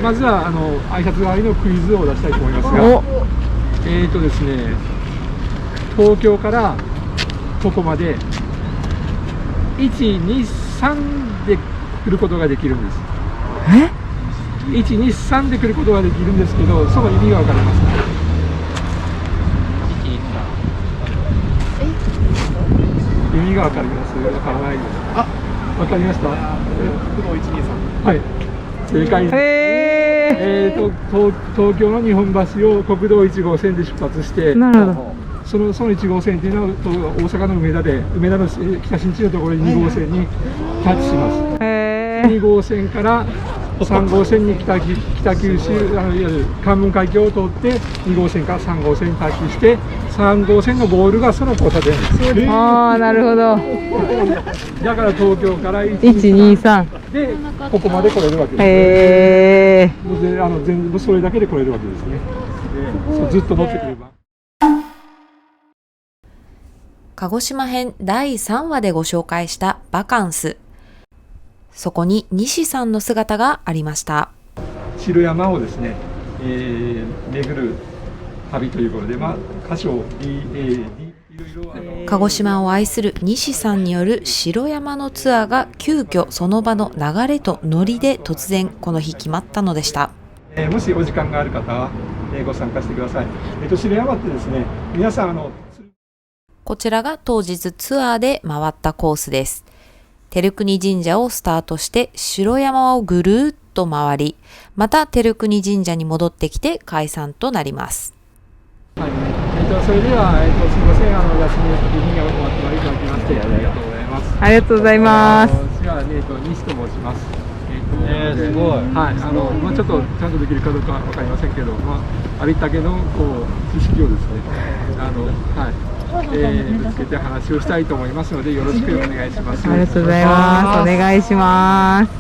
まずは挨拶代わりのクイズを出したいと思いますが、ですね、東京からここまで1、2、3で来ることができるんです。1、2、3で来ることができるんですけど、その意味が分かりますか？意味が分かります？分からないです。あ、分かりました。国道123。はい。正解です。東京の日本橋を国道1号線で出発して、なるほど。その1号線というのは大阪の梅田の北新地のところに2号線にタッチします。2号線から3号線に北九州いわゆる関門海峡を通って2号線から3号線にタッチして3号線のゴールがその交差点です。ああ、なるほど。だから東京から1、2、3でここまで来れるわけです。全部それだけで来れるわけですね。ずっと乗ってくれば。鹿児島編第3話でご紹介したバカンス。そこに西さんの姿がありました。城山をですね、巡る旅ということで、箇所鹿児島を愛する西さんによる城山のツアーが急遽その場の流れとノリで突然この日決まったのでした。もしお時間がある方は、ご参加してください。城山ってですね、皆さんこちらが当日ツアーで回ったコースです。照国神社をスタートして城山をぐるーっと回り、また照国神社に戻ってきて解散となります。はい、それでは、すみません、休みの時にお集まりいただきましてありがとうございます。ありがとうございます。私は西と申します。すごい。はい、ちょっとちゃんとできるかどうかわかりませんけど、ありったけの知識をですね、ぶつけて話をしたいと思いますので、よろしくお願いします。ありがとうございます。お願いします。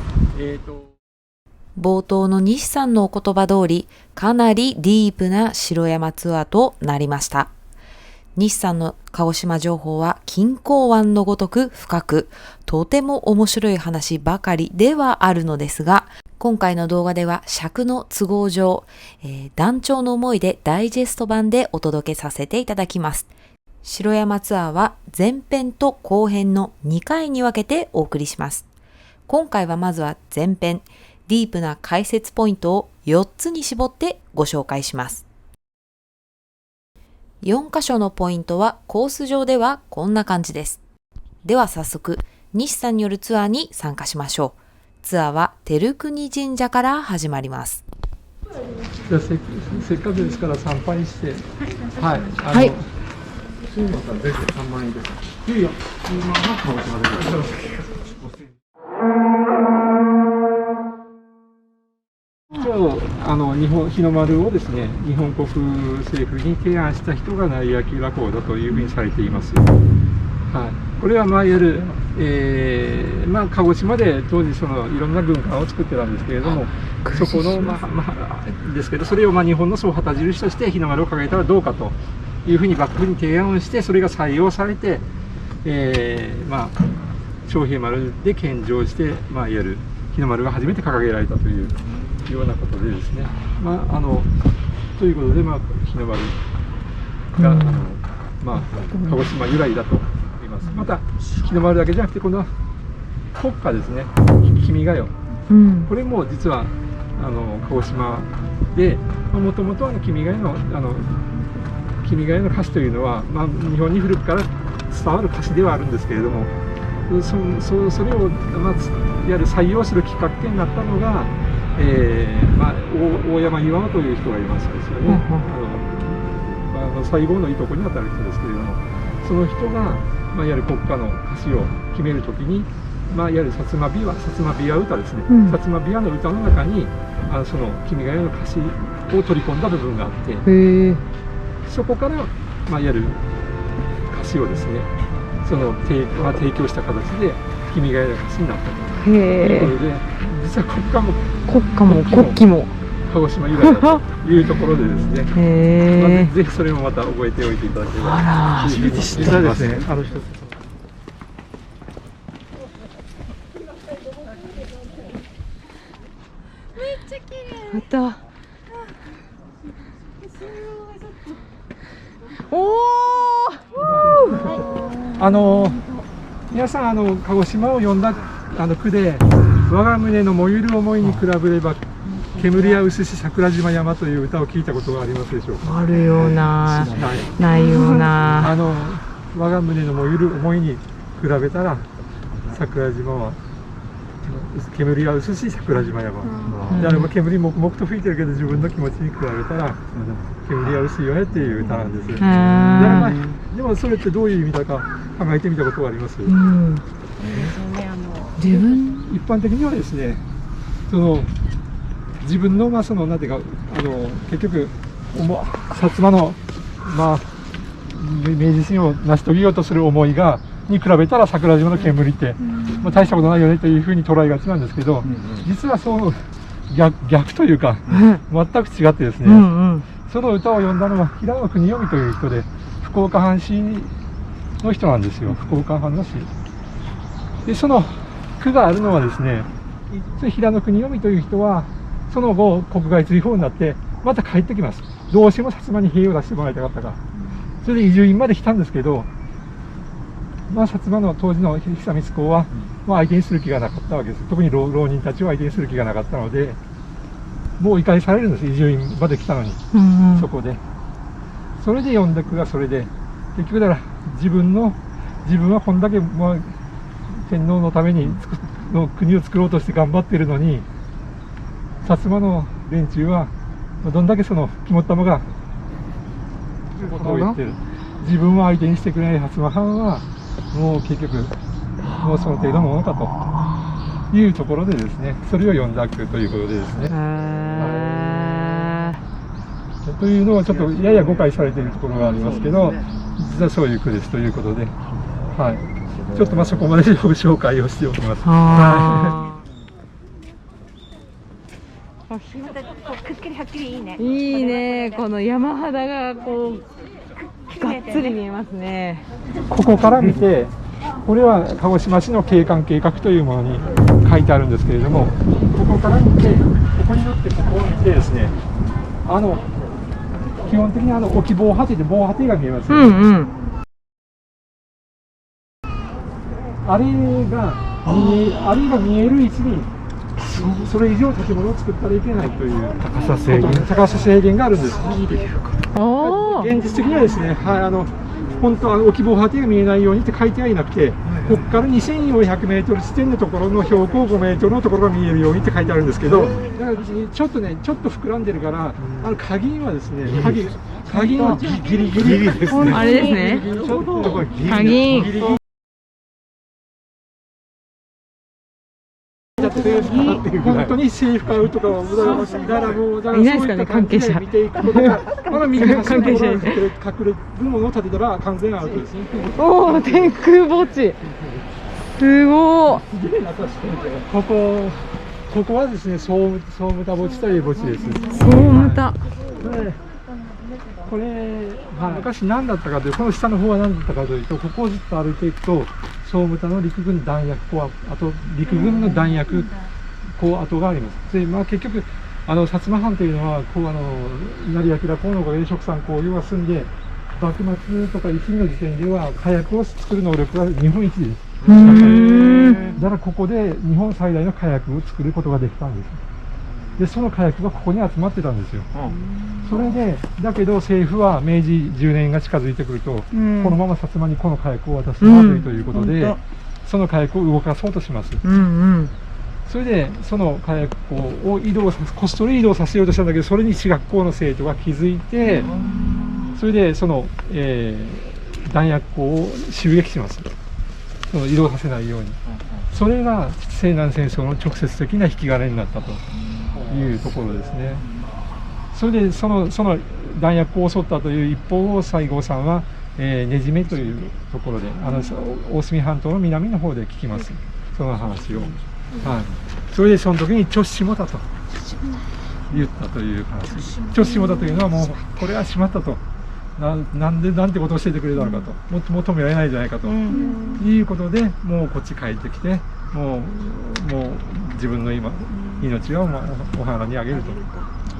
冒頭の西さんのお言葉通り、かなりディープな城山ツアーとなりました。西さんの鹿児島情報は金港湾のごとく深く、とても面白い話ばかりではあるのですが、今回の動画では尺の都合上、団長の思いでダイジェスト版でお届けさせていただきます。城山ツアーは前編と後編の2回に分けてお送りします。今回はまずは前編、ディープな解説ポイントを4つに絞ってご紹介します。4箇所のポイントはコース上ではこんな感じです。では早速、西さんによるツアーに参加しましょう。ツアーは照国神社から始まります。じゃあせっかくですから参拝して、はい。はい。すみません、全部3万円です。いやいや、10万は鹿児島で。日の丸をですね、日本国政府に提案した人が成明和光だというふうにされています。はい、これはいわゆる、鹿児島で当時いろんな軍艦を作ってたんですけれども、そこのですけど、それを日本の総旗印として日の丸を掲げたらどうかというふうに幕府に提案をして、それが採用されて、昌平丸で献上して、いわゆる日の丸が初めて掲げられたというようなことでですね、ということで、日の丸が、鹿児島由来だと言います。また日の丸だけじゃなくて、今度は国歌ですね、君が代、これも実は鹿児島で、もともと君が代の歌詞というのは、日本に古くから伝わる歌詞ではあるんですけれども、それを、やる採用するきっかけになったのが、大山巌という人がいますですよね。西郷のいとこにあたる人ですけれども、その人が、いわゆる国歌の歌詞を決めるときに、いわゆる薩摩琵琶歌ですね、薩摩琵琶の歌の中にその「君が代」の歌詞を取り込んだ部分があって、そこから、いわゆる歌詞をですね、提供した形で「君が代」の歌詞になったということで、実は国旗も鹿児島由来だというところでですね、ぜひそれもまた覚えておいていただければ。初めて知ったんですね。めっあったおお皆さん鹿児島を詠んだ句で「我が胸の燃ゆる思いに比べれば煙や薄し桜島山」という歌を聞いたことがありますでしょうか。あるようなはいないような我が胸の燃ゆる思いに比べたら桜島は煙は薄し桜島山、で煙もくと吹いてるけど自分の気持ちに比べたら煙は薄いよねっていう歌なんです。でもそれってどういう意味だか考えてみたことはあります？自分一般的にはですね、自分のそのなんていうか結局薩摩の明治維新を成し遂げようとする思いに比べたら桜島の煙って大したことないよねというふうに捉えがちなんですけど、実はそう逆というか全く違ってですね、その歌を詠んだのは平野国臣という人で福岡藩士の人なんですよ。福岡藩の士で、その句があるのはですね、平野国臣という人はその後国外追放になってまた帰ってきます。どうしても薩摩に兵を出してもらいたかったから、それで移住院まで来たんですけど、薩摩の当時の久光公は相手にする気がなかったわけです。特に浪人たちを相手にする気がなかったので、もう怒りされるんです。移住院まで来たのに、そこでそれで読んだ句がそれで、結局だから自分はこんだけ天皇のために国を作ろうとして頑張ってるのに、薩摩の連中はどんだけその肝っ玉がことを言ってる、自分は相手にしてくれない薩摩藩はもう結局もうその程度のものかというところでですね、それを読んだ句ということでですね、というのをちょっとやや誤解されているところがありますけど、実はそういう句ですということで、はい、ちょっとそこまで紹介をしておきます。いいね、この山肌がこうがっつり見えますね。ここから見て、これは鹿児島市の景観計画というものに書いてあるんですけれども、ここから見て、ここに乗ってここを見てですね、基本的に沖防波堤で防波堤が見えます、あれが見える位置にそれ以上建物を作ったらいけないという高さ制限があるんです。現実的にはですね、本当は沖防波堤が見えないようにって書いてはいなくて、ここから2400メートル地点のところの標高5メートルのところが見えるようにって書いてあるんですけど、だからちょっと膨らんでるから、鍵はですね、鍵はギリギリですね。あれですね。ちょっとこれ鍵。本当にセーフ買うとかは無駄だし、だからもういないですかね、関係者。見ていくことが、まだ右端のところに隠れるものを建てたら完全アウトですね。おお、天空墓地。すごい。ここはですね、総務田墓地という墓地です。総務田。これ、昔何だったかというと、この下の方は何だったかというと、ここをずっと歩いていくと、総務田の陸軍弾薬庫、あと陸軍の弾薬庫跡があります。で、結局薩摩藩というのは稲荷明公のおかげで殖産工業が進んで、幕末とか維新の時点では火薬を作る能力が日本一です。だからここで日本最大の火薬を作ることができたんです。で、その火薬がここに集まってたんですよ。それで、だけど政府は明治10年が近づいてくると、このまま薩摩にこの火薬を渡すのはまずいということで、その火薬を動かそうとします。それで、その火薬庫をこっそり移動させようとしたんだけど、それに私学校の生徒が気づいて、それでその、弾薬庫を襲撃します。その移動させないように。それが西南戦争の直接的な引き金になったというところですね。それでその弾薬庫を襲ったという一報を西郷さんは、ねじめというところで大隅半島の南の方で聞きます、その話を。それでその時に「ちょっしもた」と言ったという話。ちょっしもたというのはもうこれはしまったと。なんてことを教えてくれたのかと、もっと求められないんじゃないかということで、もうこっち帰ってきて、もう自分の今命をお花にあげる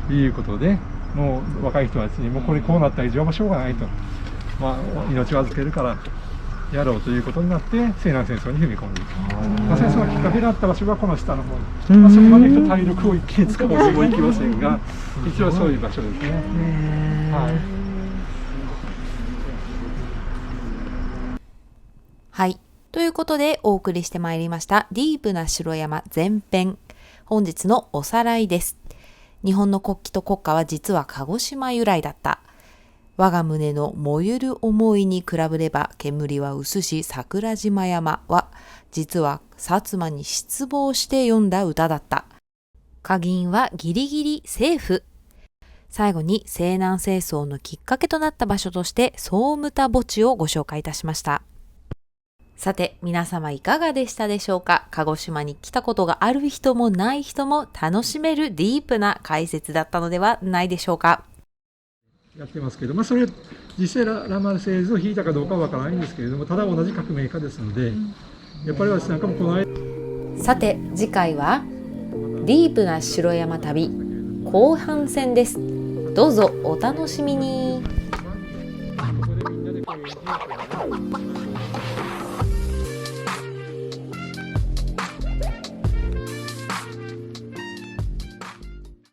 ということで、もう若い人たちにもうこれこうなった以上はしょうがないと、命を預けるからやろうということになって西南戦争に踏み込んでいく。戦争のきっかけだった場所はこの下の方、そこまで行くと体力を一気に使うわけにもいきませんが、一応そういう場所ですね。はい。ということでお送りしてまいりましたディープな城山前編。本日のおさらいです。日本の国旗と国歌は実は鹿児島由来だった。我が胸の燃ゆる思いに比べれば煙は薄し桜島山は実は薩摩に失望して読んだ歌だった。歌銀はギリギリセーフ。最後に西南戦争のきっかけとなった場所として総務田墓地をご紹介いたしました。さて皆様いかがでしたでしょうか。鹿児島に来たことがある人もない人も楽しめるディープな解説だったのではないでしょうか。やってますけど、それ実際ラマル製図を引いたかどうかはわからないんですけれども、ただ同じ革命家ですので、やっぱり私なんかもこの間。さて次回はディープな城山旅後半戦です。どうぞお楽しみに。